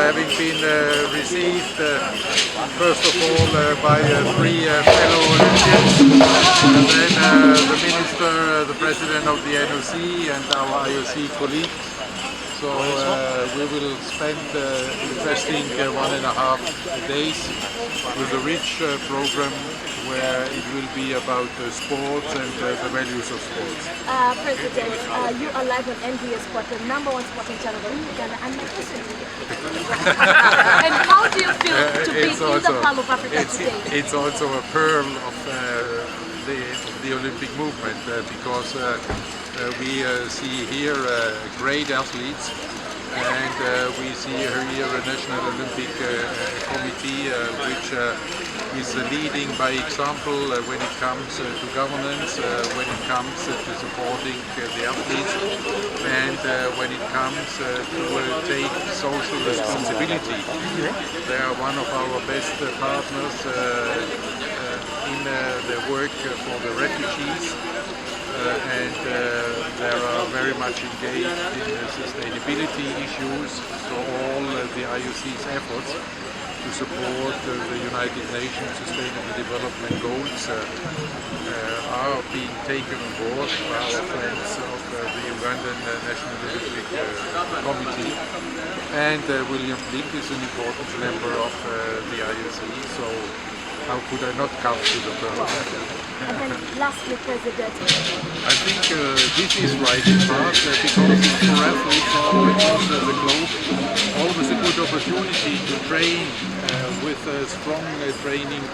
having been received first of all by three fellow Olympians, and then the minister, the president of the NOC, and our IOC colleagues. So we will spend interesting 1.5 days with a rich program where it will be about sports and the values of sports. President, you are live on NBS Sport, the #1 sporting channel in Uganda, and my question to you. And how do you feel to be in the Palm of Africa today? It's also a pearl of the Olympic movement because we see here great athletes, and we see here a National Olympic Committee which is leading by example when it comes to governance, when it comes to supporting the athletes, and when it comes to take social responsibility. They are one of our best partners in the work for the refugees. And they are very much engaged in sustainability issues, so all the IOC's efforts to support the United Nations Sustainable Development Goals are being taken on board by our friends of the Ugandan National Olympic Committee. And William Blink is an important member of the IOC, so how could I not come to the program? And then lastly, President. I think this is right in part because for athletes all across the globe, always a good opportunity to train with strong training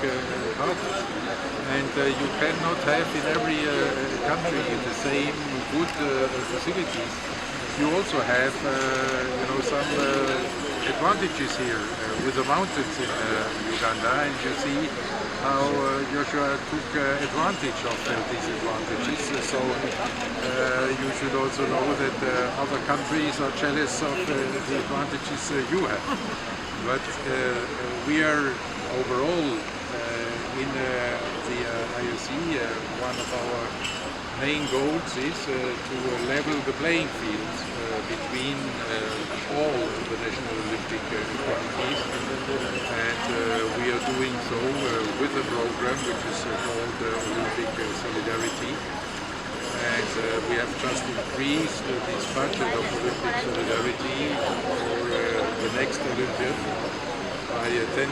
partners. And you cannot have in every country the same good facilities. You also have some advantages here with the mountains in Uganda, and you see how Joshua took advantage of these advantages. So you should also know that other countries are jealous of the advantages you have. But we are overall in the IOC, one of our main goals is to level the playing field between all the National Olympic Committees, and we are doing so with a program which is called Olympic Solidarity, and we have just increased this budget of Olympic Solidarity for the next Olympiad by 10%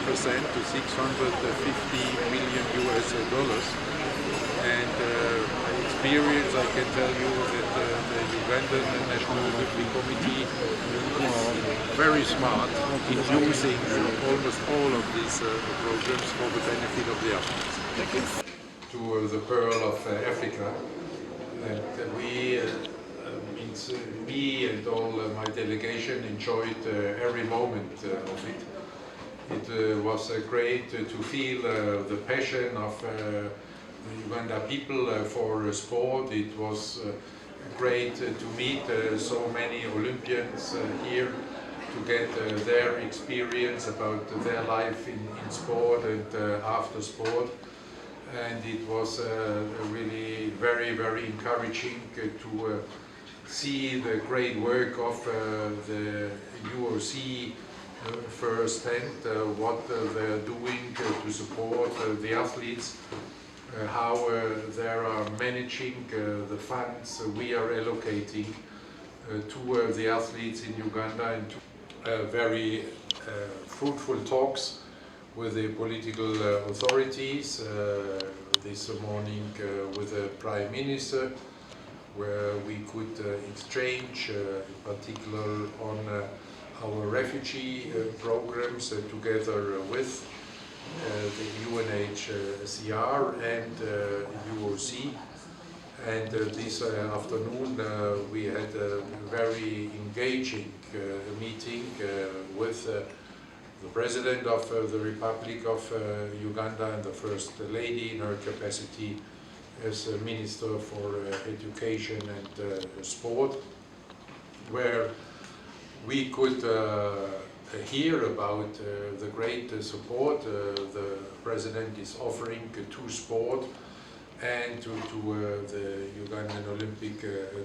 to $650 million. And experience, I can tell you that the Ugandan National Olympic Committee is very smart in using almost all of these programs for the benefit of the athletes. To the Pearl of Africa, and me and all my delegation enjoyed every moment of it. It was great to feel the passion of the Uganda people for sport. It was great to meet so many Olympians here, to get their experience about their life in sport and after sport. And it was really very, very encouraging to see the great work of the IOC firsthand, what they're doing to support the athletes, how they are managing the funds we are allocating to the athletes in Uganda, and to very fruitful talks with the political authorities this morning with the Prime Minister, where we could exchange in particular on our refugee programs together with the UNHCR and IOC. And this afternoon we had a very engaging meeting with the President of the Republic of Uganda and the First Lady in her capacity as Minister for Education and Sport, where we could hear about the great support the President is offering to sport and to the Ugandan Olympic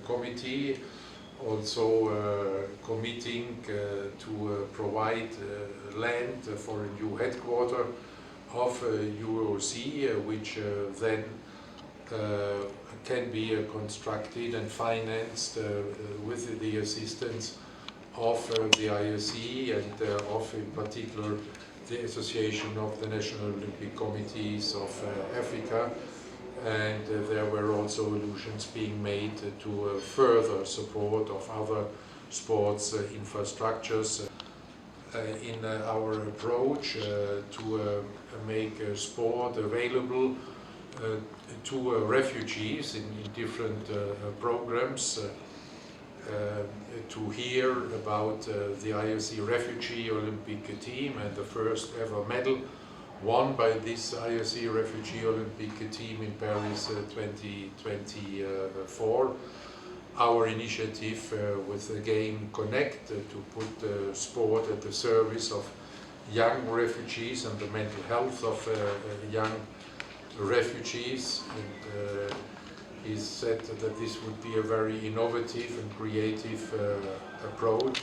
Committee, also committing to provide land for a new headquarter of IOC, which then can be constructed and financed with the assistance of the IOC and of, in particular, the Association of the National Olympic Committees of Africa. And there were also allusions being made to further support of other sports infrastructures. In our approach to make sport available to refugees in different programs, to hear about the IOC refugee Olympic team and the first ever medal won by this IOC refugee Olympic team in Paris 2024. Our initiative with the game Connect to put sport at the service of young refugees and the mental health of young refugees. And he said that this would be a very innovative and creative approach.